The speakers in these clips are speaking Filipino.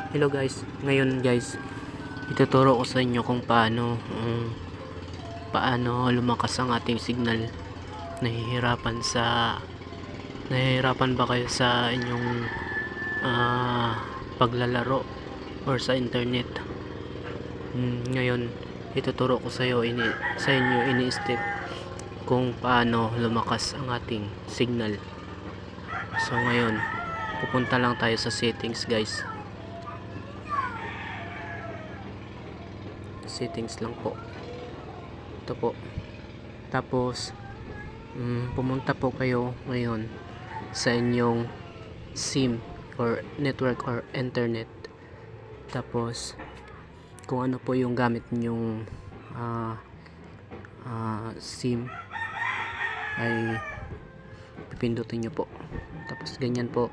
Hello guys, ngayon guys, ituturo ko sa inyo kung paano lumakas ang ating signal. Nahihirapan ba kayo sa inyong paglalaro or sa internet? Ngayon, ituturo ko sa inyo ini-step kung paano lumakas ang ating signal. So ngayon, pupunta lang tayo sa settings guys. Settings lang po, ito po. Tapos pumunta po kayo ngayon sa inyong SIM or network or internet. Tapos kung ano po yung gamit ninyong SIM ay pipindutin nyo po. Tapos ganyan po,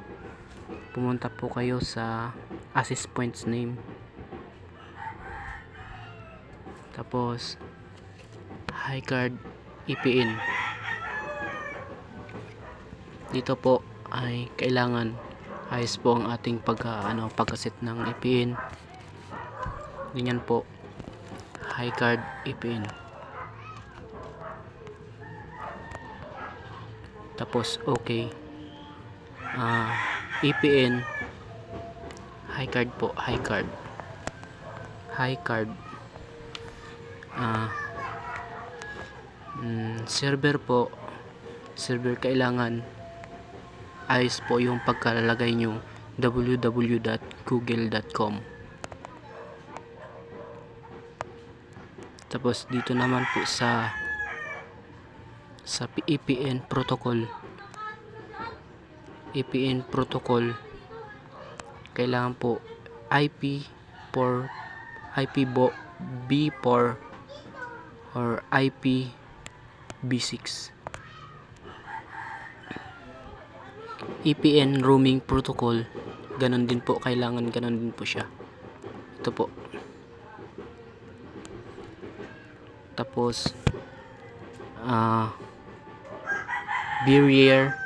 pumunta po kayo sa access points name. Tapos HiCard EPN. Dito po ay kailangan ayos po ang ating pagkaset ng EPN. Ganyan po, HiCard EPN. Tapos okay. EPN HiCard po, HiCard. Server po, kailangan ayos po yung pagkalalagay nyo, www.google.com. Tapos dito naman po sa EPN protocol, kailangan po IPv4 or IPv6. EPN roaming protocol, ganon din po, kailangan ganon din po siya. Ito po. Tapos barrier,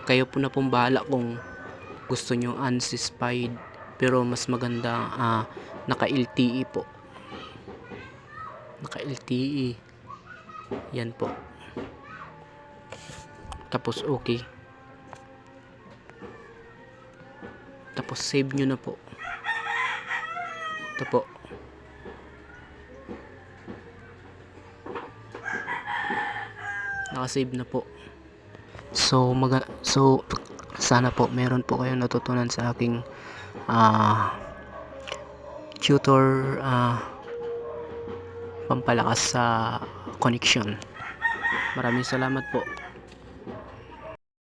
kayo po na pong bahala kung gusto nyo unspecified, pero mas maganda naka LTE po, naka LTE yan po. Tapos okay, tapos save nyo na po. Ito po, naka-save na po. So sana po meron po kayong natutunan sa aking tutor pampalakas sa connection. Maraming salamat po.